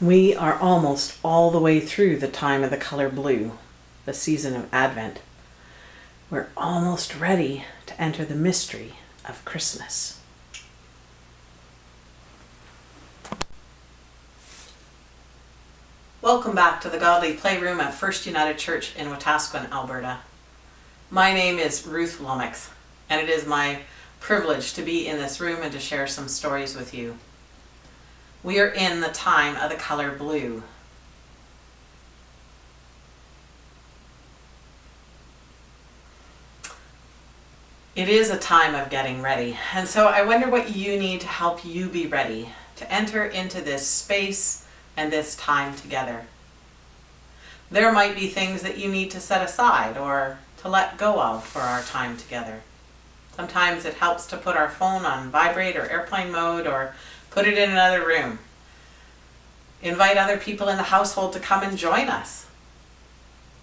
We are almost all the way through the time of the color blue, the season of Advent. We're almost ready to enter the mystery of Christmas. Welcome back to the Godly Playroom at First United Church in Wetaskiwin, Alberta. My name is Ruth Lomax, and it is my privilege to be in this room and to share some stories with you. We are in the time of the color blue. It is a time of getting ready, and so I wonder what you need to help you be ready to enter into this space and this time together. There might be things that you need to set aside or to let go of for our time together. Sometimes it helps to put our phone on vibrate or airplane mode or put it in another room. Invite other people in the household to come and join us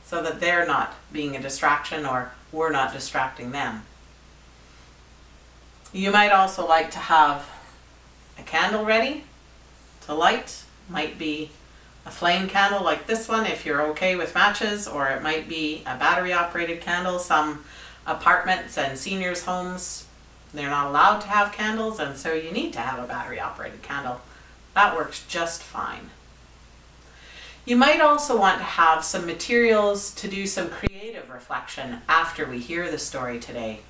so that they're not being a distraction or we're not distracting them. You might also like to have a candle ready to light. Might be a flame candle like this one if you're okay with matches, or it might be a battery operated candle. Some apartments and seniors homes, they're not allowed to have candles, and so you need to have a battery operated candle. That works just fine. You might also want to have some materials to do some creative reflection after we hear the story today.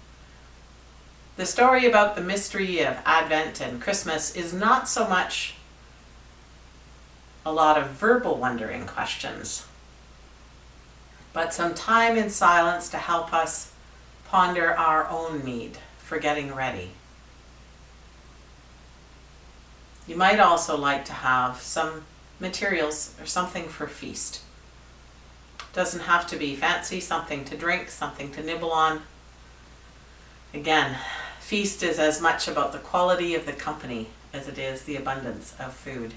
The story about the mystery of Advent and Christmas is not so much a lot of verbal wondering questions, but some time in silence to help us ponder our own need for getting ready. You might also like to have some materials or something for feast. Doesn't have to be fancy, something to drink, something to nibble on. Again, feast is as much about the quality of the company as it is the abundance of food.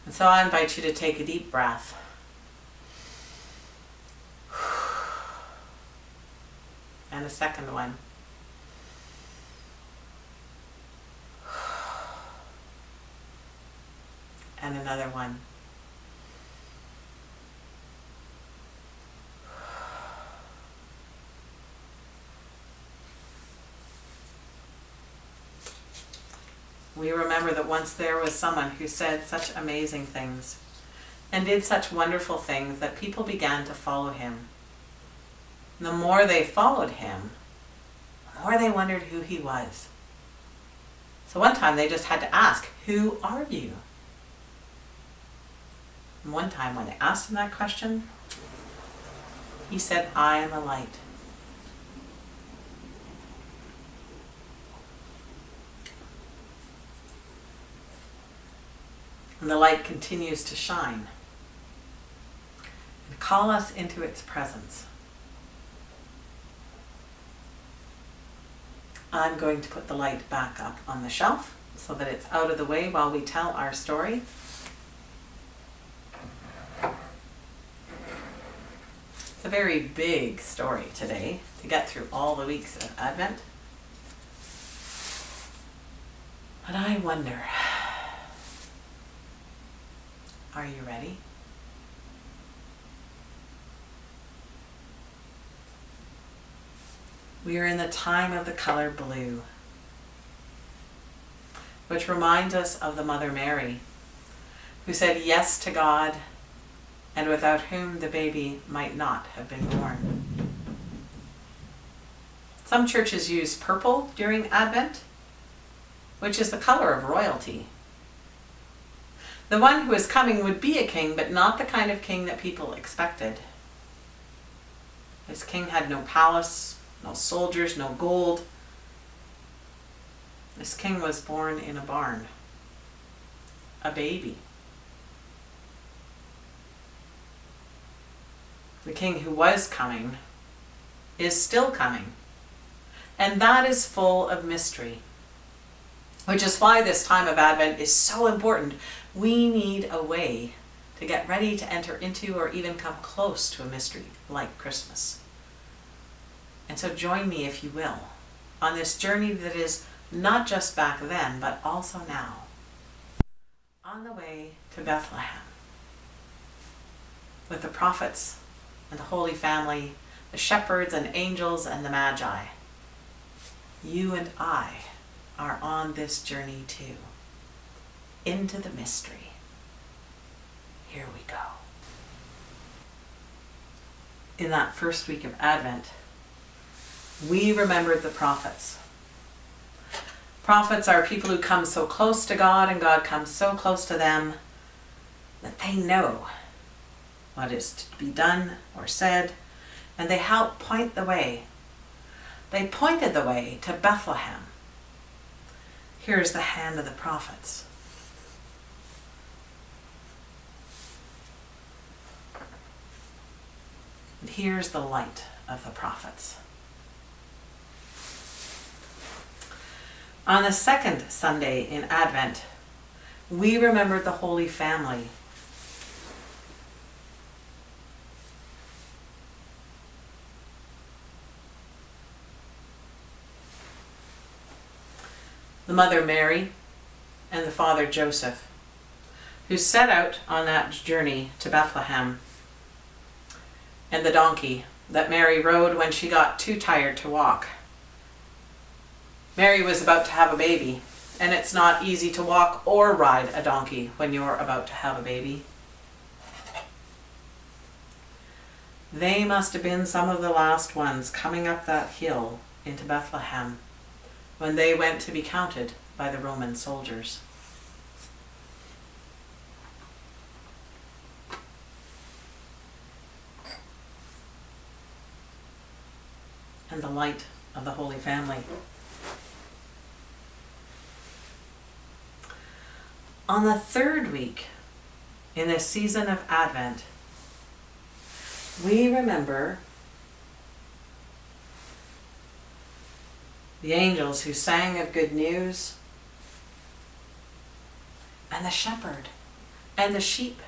And so I invite you to take a deep breath. And a second one. And another one. We remember that once there was someone who said such amazing things and did such wonderful things that people began to follow him. And the more they followed him, the more they wondered who he was. So one time they just had to ask, "Who are you?" And one time when they asked him that question, he said, "I am the light." And the light continues to shine and call us into its presence. I'm going to put the light back up on the shelf so that it's out of the way while we tell our story. It's a very big story today to get through all the weeks of Advent. But I wonder, are you ready? We are in the time of the color blue, which reminds us of the Mother Mary, who said yes to God, and without whom the baby might not have been born. Some churches use purple during Advent, which is the color of royalty. The one who is coming would be a king, but not the kind of king that people expected. This king had no palace, no soldiers, no gold. This king was born in a barn, a baby. The king who was coming is still coming, and that is full of mystery, which is why this time of Advent is so important. We need a way to get ready to enter into or even come close to a mystery like Christmas. And so join me, if you will, on this journey that is not just back then, but also now. on the way to Bethlehem with the prophets and the Holy Family, the shepherds and angels and the Magi. You and I are on this journey too, into the mystery. Here we go. In that first week of Advent, we remembered the prophets. Prophets are people who come so close to God and God comes so close to them that they know what is to be done or said, and they help point the way. They pointed the way to Bethlehem. Here's the hand of the prophets. And here's the light of the prophets. On the second Sunday in Advent, we remembered the Holy Family. The mother Mary and the father Joseph, who set out on that journey to Bethlehem, and the donkey that Mary rode when she got too tired to walk. Mary was about to have a baby, and it's not easy to walk or ride a donkey when you're about to have a baby. They must have been some of the last ones coming up that hill into Bethlehem when they went to be counted by the Roman soldiers. And the light of the Holy Family. On the third week in this season of Advent, we remember the angels who sang of good news, and the shepherd and the sheep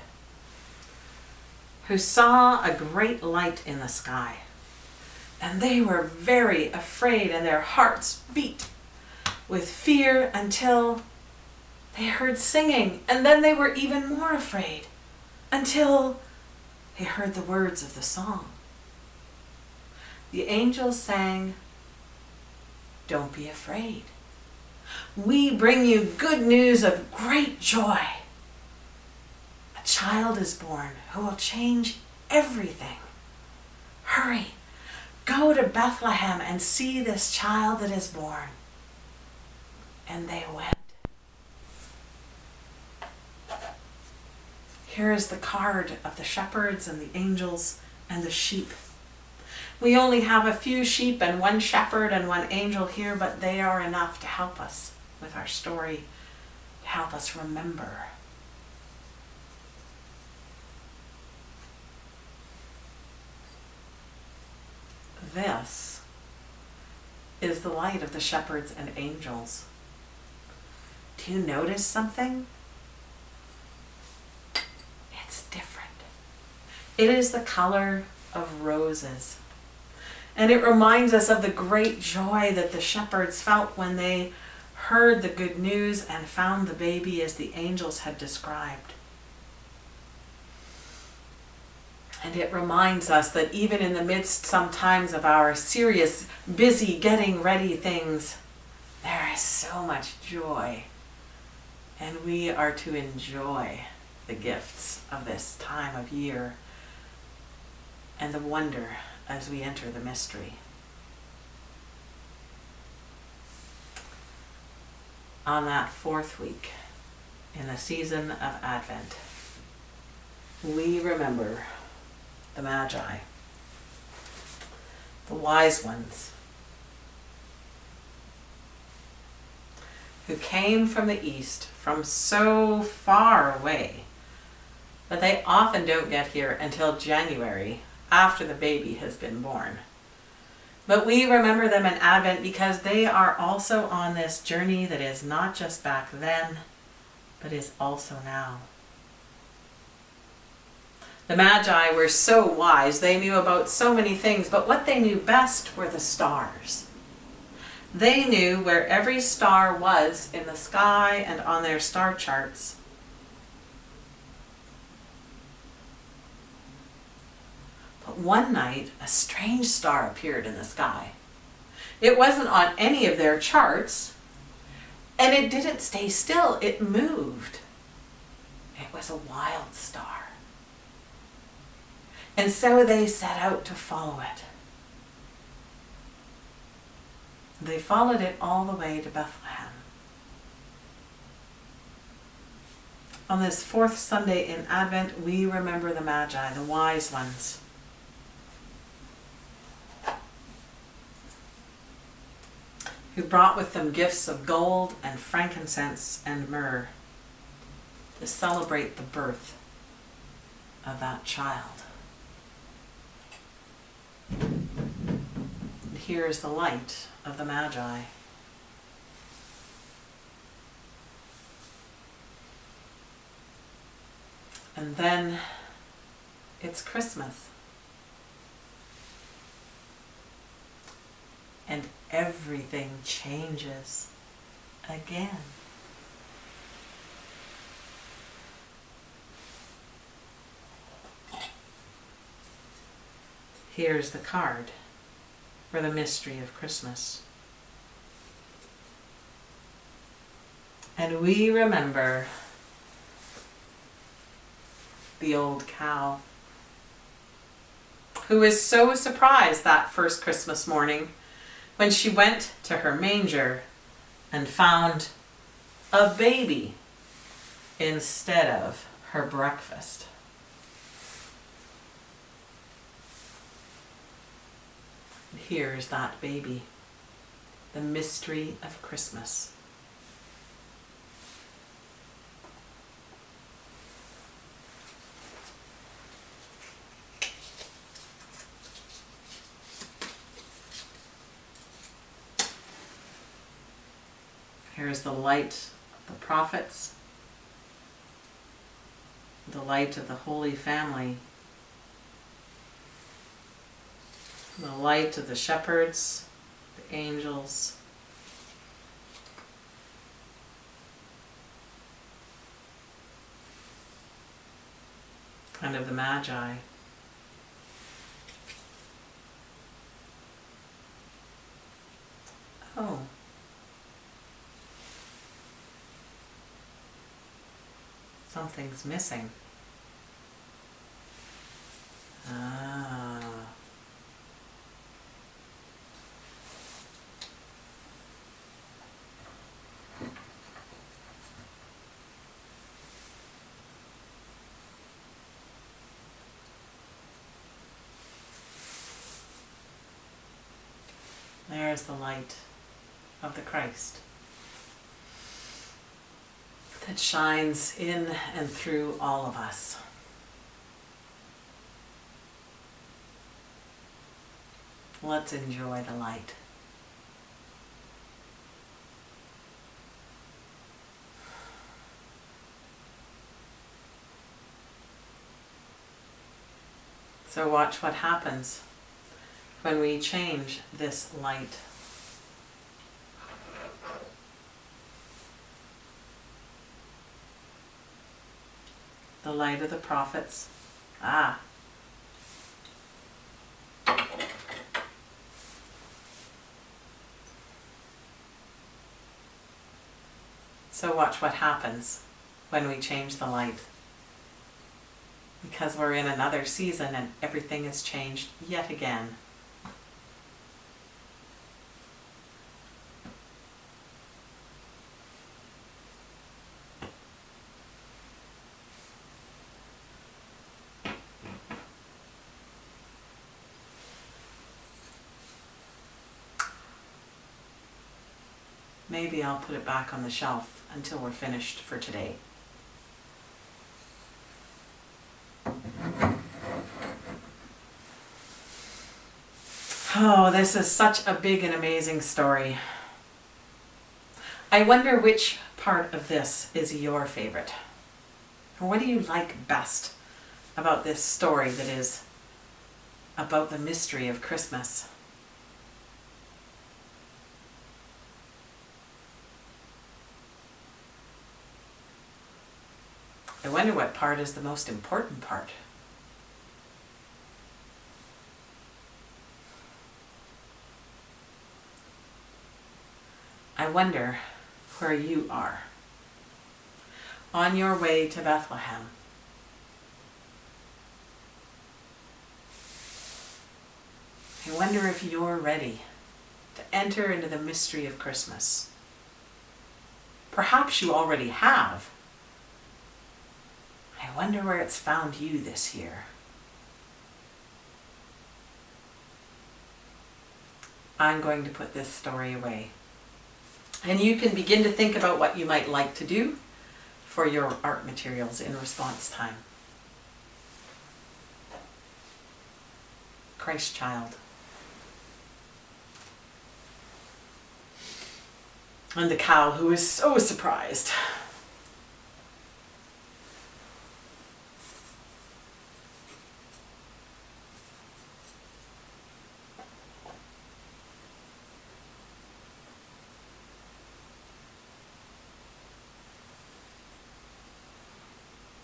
who saw a great light in the sky. And they were very afraid, and their hearts beat with fear until they heard singing, and then they were even more afraid until they heard the words of the song. The angels sang, "Don't be afraid. We bring you good news of great joy. A child is born who will change everything. Hurry, go to Bethlehem and see this child that is born." And they went. Here is the card of the shepherds and the angels and the sheep. We only have a few sheep and one shepherd and one angel here, but they are enough to help us with our story, to help us remember. This is the light of the shepherds and angels. Do you notice something? It's different. It is the color of roses. And it reminds us of the great joy that the shepherds felt when they heard the good news and found the baby as the angels had described. And it reminds us that even in the midst sometimes of our serious, busy, getting ready things, there is so much joy. And we are to enjoy the gifts of this time of year and the wonder as we enter the mystery. On that fourth week in the season of Advent, we remember the Magi, the wise ones, who came from the east, from so far away that they often don't get here until January, after the baby has been born. But we remember them in Advent because they are also on this journey that is not just back then, but is also now. The Magi were so wise. They knew about so many things, but what they knew best were the stars. They knew where every star was in the sky and on their star charts. But one night, a strange star appeared in the sky. It wasn't on any of their charts, and it didn't stay still. It moved. It was a wild star. And so they set out to follow it. They followed it all the way to Bethlehem. On this fourth Sunday in Advent, we remember the Magi, the wise ones. Who brought with them gifts of gold and frankincense and myrrh to celebrate the birth of that child. And here is the light of the Magi. And then it's Christmas. And everything changes again. Here's the card for the mystery of Christmas. And we remember the old cow who was so surprised that first Christmas morning when she went to her manger and found a baby instead of her breakfast. And here's that baby, the mystery of Christmas. Here's the light of the prophets, the light of the Holy Family, the light of the shepherds, the angels, and of the Magi. Oh. Something's missing. Ah. There's the light of the Christ that shines in and through all of us. Let's enjoy the light. So watch what happens when we change this light. The light of the prophets. Ah. So watch what happens when we change the light. Because we're in another season and everything has changed yet again. Maybe I'll put it back on the shelf until we're finished for today. Oh, this is such a big and amazing story. I wonder which part of this is your favorite. Or what do you like best about this story that is about the mystery of Christmas? I wonder what part is the most important part. I wonder where you are on your way to Bethlehem. I wonder if you're ready to enter into the mystery of Christmas. Perhaps you already have. I wonder where it's found you this year. I'm going to put this story away. And you can begin to think about what you might like to do for your art materials in response time. Christ child. And the cow who is so surprised.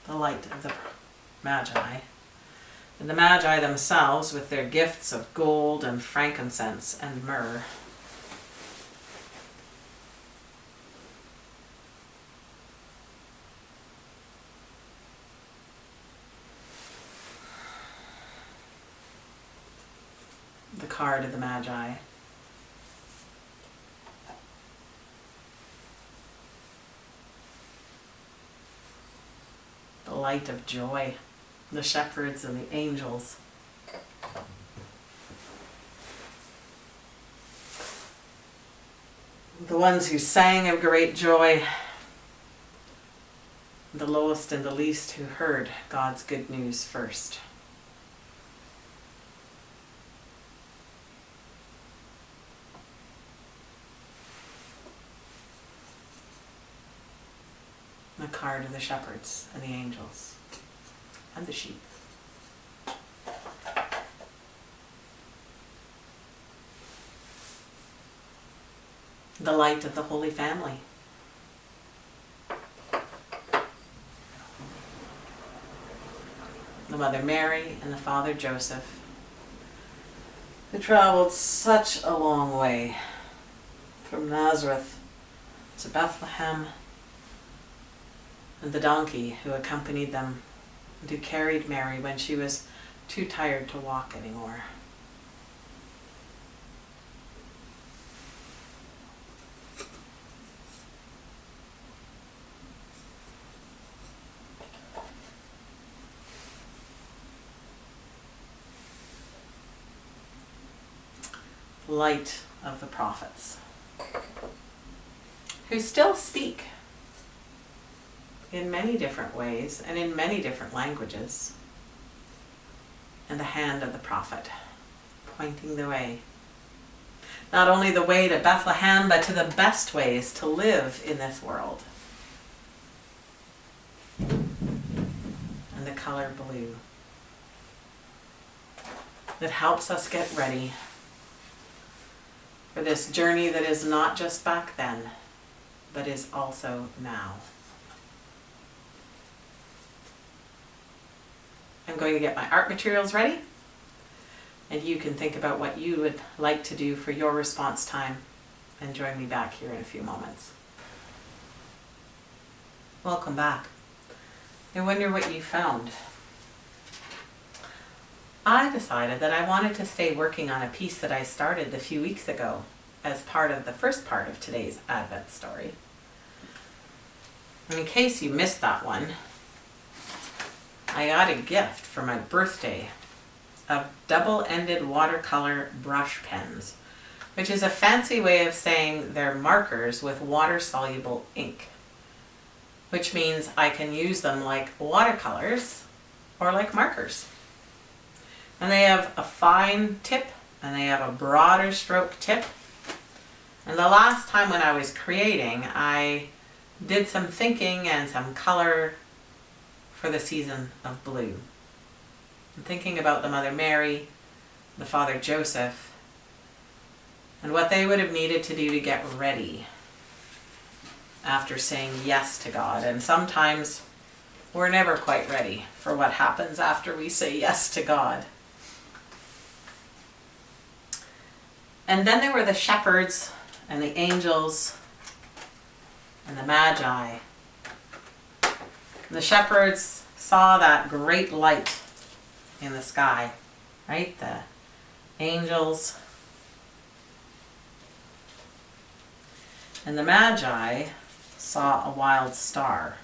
The light of the Magi, and the Magi themselves with their gifts of gold and frankincense and myrrh. The card of the Magi. The light of joy, the shepherds and the angels. The ones who sang of great joy, the lowest and the least who heard God's good news first. The card of the shepherds and the angels and the sheep. The light of the Holy Family. The Mother Mary and the Father Joseph, who traveled such a long way from Nazareth to Bethlehem, and the donkey who accompanied them and who carried Mary when she was too tired to walk anymore. Light of the prophets, who still speak in many different ways and in many different languages, and the hand of the prophet pointing the way. Not only the way to Bethlehem, but to the best ways to live in this world. And the color blue that helps us get ready for this journey that is not just back then, but is also now. I'm going to get my art materials ready, and you can think about what you would like to do for your response time and join me back here in a few moments. Welcome back. I wonder what you found. I decided that I wanted to stay working on a piece that I started a few weeks ago as part of the first part of today's Advent story. And in case you missed that one, I got a gift for my birthday of double-ended watercolor brush pens, which is a fancy way of saying they're markers with water-soluble ink, which means I can use them like watercolors or like markers. And they have a fine tip and they have a broader stroke tip. And the last time when I was creating, I did some thinking and some color for the season of blue. I'm thinking about the Mother Mary, the Father Joseph, and what they would have needed to do to get ready after saying yes to God. And sometimes we're never quite ready for what happens after we say yes to God. And then there were the shepherds and the angels and the magi. And the shepherds saw that great light in the sky, right? The angels. And the magi saw a wild star.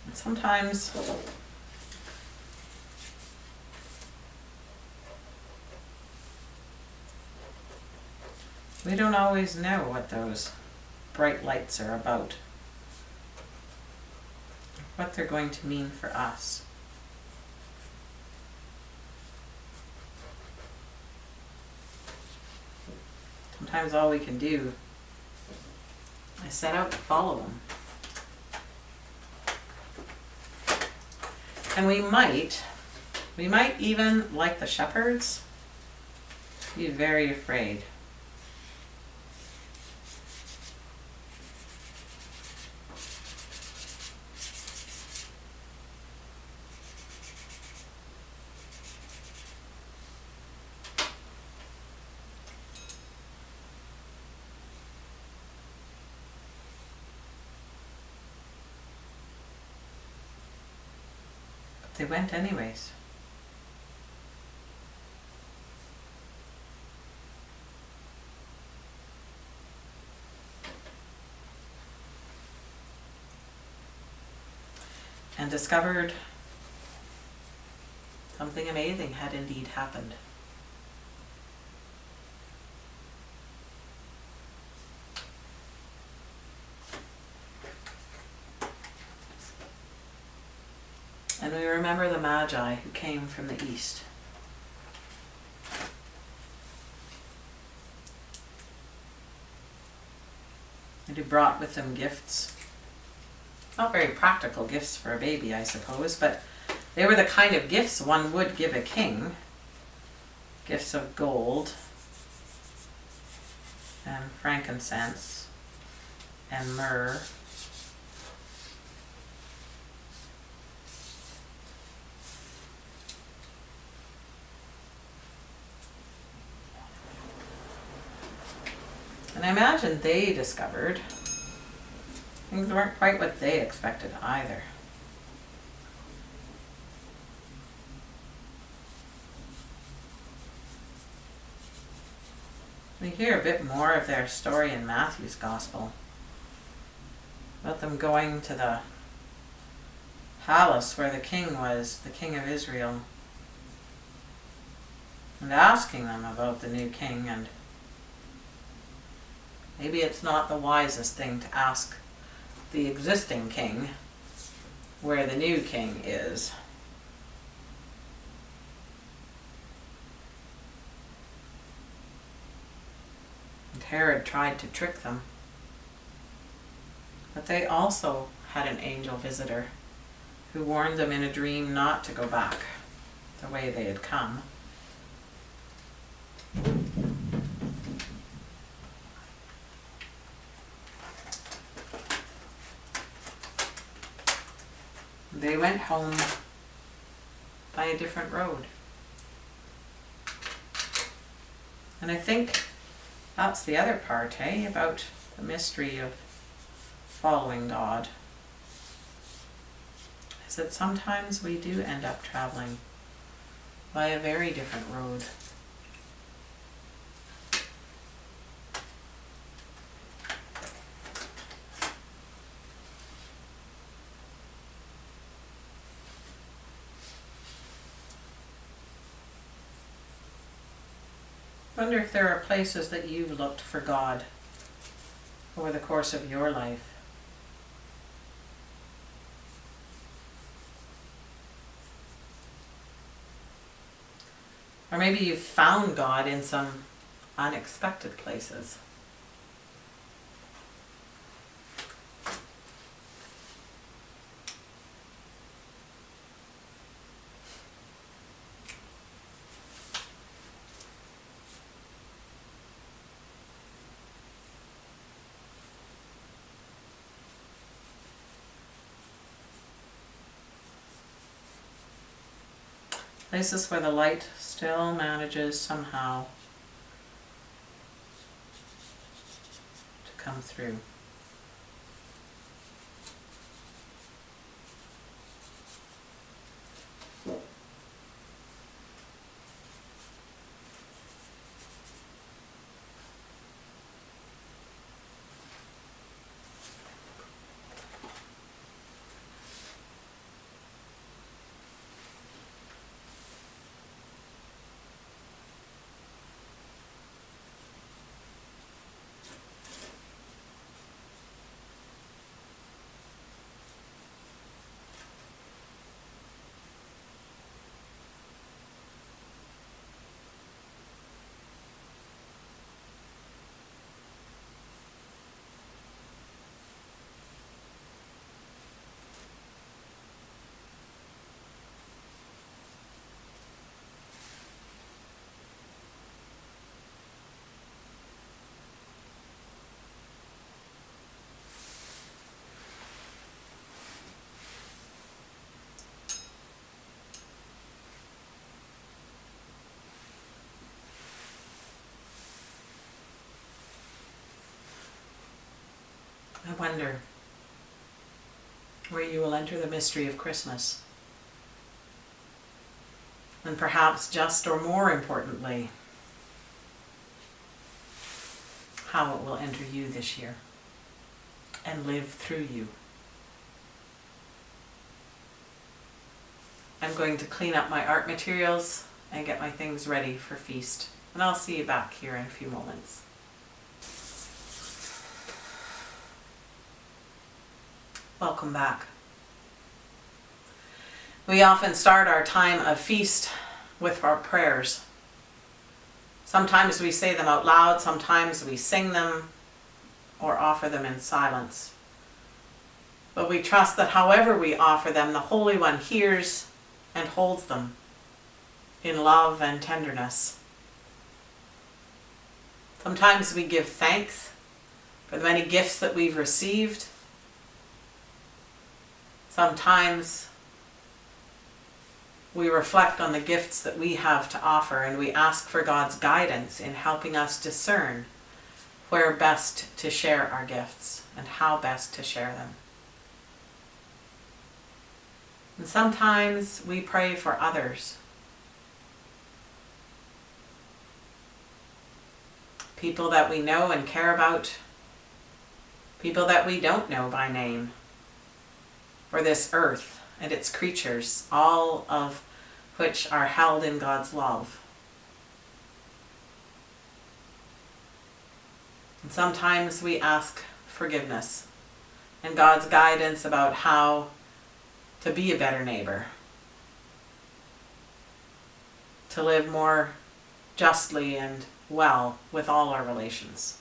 And sometimes we don't always know what those bright lights are about, what they're going to mean for us. Sometimes all we can do is set out to follow them. And we might even, like the shepherds, be very afraid. They went anyways. And discovered something amazing had indeed happened. And we remember the Magi who came from the east. And who brought with them gifts. Not very practical gifts for a baby, I suppose, but they were the kind of gifts one would give a king. Gifts of gold and frankincense and myrrh. And I imagine they discovered things weren't quite what they expected either. We hear a bit more of their story in Matthew's Gospel, about them going to the palace where the king was, the king of Israel, and asking them about the new king. And maybe it's not the wisest thing to ask the existing king where the new king is. And Herod tried to trick them. But they also had an angel visitor who warned them in a dream not to go back the way they had come. They went home by a different road. And I think that's the other part, about the mystery of following God. Is that sometimes we do end up traveling by a very different road. I wonder if there are places that you've looked for God over the course of your life. Or maybe you've found God in some unexpected places. Places where the light still manages somehow to come through. I wonder where you will enter the mystery of Christmas. And perhaps just or more importantly, how it will enter you this year and live through you. I'm going to clean up my art materials and get my things ready for feast. And I'll see you back here in a few moments. Welcome back. We often start our time of feast with our prayers. Sometimes we say them out loud, sometimes we sing them or offer them in silence. But we trust that however we offer them, the Holy One hears and holds them in love and tenderness. Sometimes we give thanks for the many gifts that we've received. Sometimes we reflect on the gifts that we have to offer and we ask for God's guidance in helping us discern where best to share our gifts and how best to share them. And sometimes we pray for others. People that we know and care about, people that we don't know by name, for this earth and its creatures, all of which are held in God's love. And sometimes we ask forgiveness and God's guidance about how to be a better neighbor, to live more justly and well with all our relations.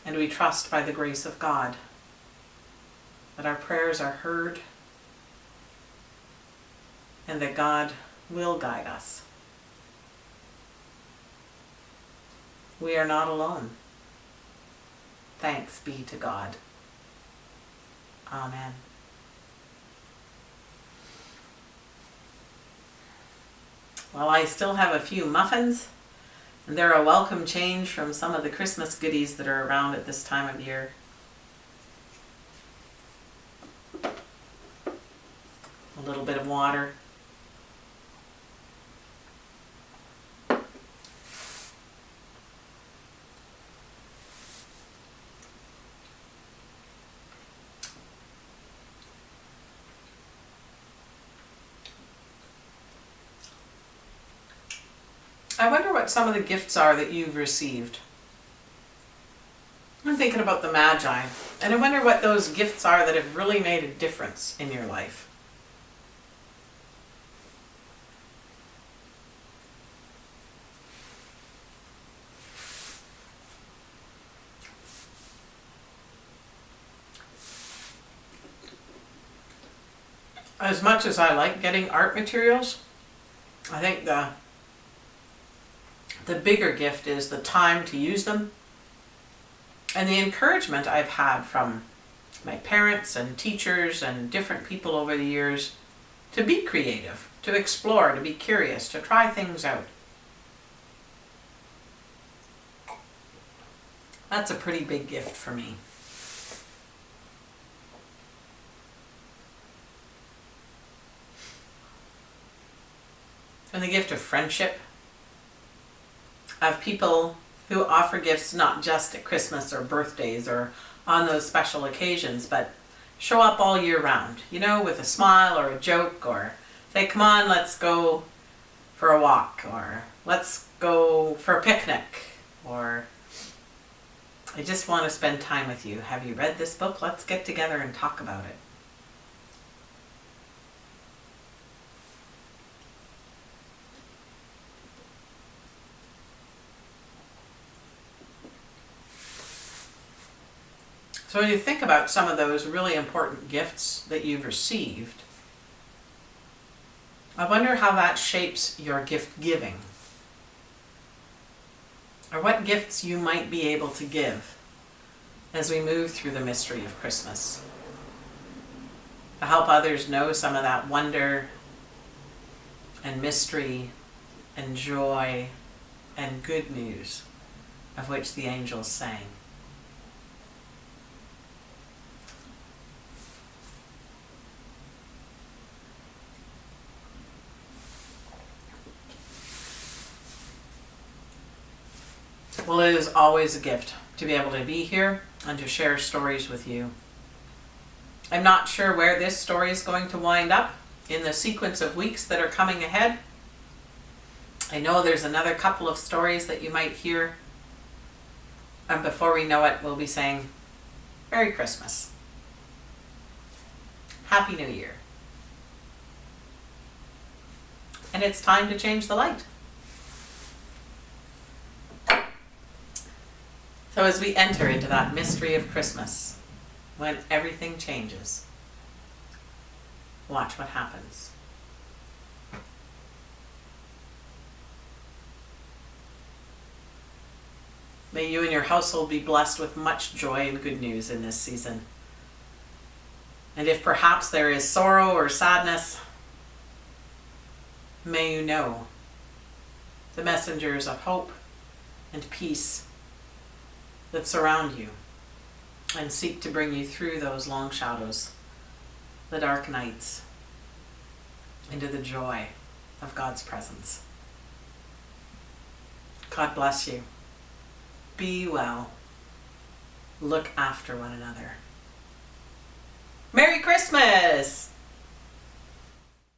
And we trust by the grace of God that our prayers are heard and that God will guide us. We are not alone. Thanks be to God. Amen. Well, I still have a few muffins, and they're a welcome change from some of the Christmas goodies that are around at this time of year. A little bit of water. I wonder what some of the gifts are that you've received. I'm thinking about the Magi And I wonder what those gifts are that have really made a difference in your life. As much as I like getting art materials, I think the bigger gift is the time to use them and the encouragement I've had from my parents and teachers and different people over the years to be creative, to explore, to be curious, to try things out. That's a pretty big gift for me. And the gift of friendship, of people who offer gifts not just at Christmas or birthdays or on those special occasions, but show up all year round, you know, with a smile or a joke, or say, come on, let's go for a walk, or let's go for a picnic, or I just want to spend time with you. Have you read this book? Let's get together and talk about it. So when you think about some of those really important gifts that you've received, I wonder how that shapes your gift giving, or what gifts you might be able to give as we move through the mystery of Christmas, to help others know some of that wonder and mystery and joy and good news of which the angels sang. Well, it is always a gift to be able to be here and to share stories with you. I'm not sure where this story is going to wind up in the sequence of weeks that are coming ahead. I know there's another couple of stories that you might hear, and before we know it, we'll be saying, Merry Christmas. Happy New Year. And it's time to change the light. So as we enter into that mystery of Christmas, when everything changes, watch what happens. May you and your household be blessed with much joy and good news in this season. And if perhaps there is sorrow or sadness, may you know the messengers of hope and peace that surround you and seek to bring you through those long shadows, the dark nights, into the joy of God's presence. God bless you. Be well. Look after one another. Merry Christmas!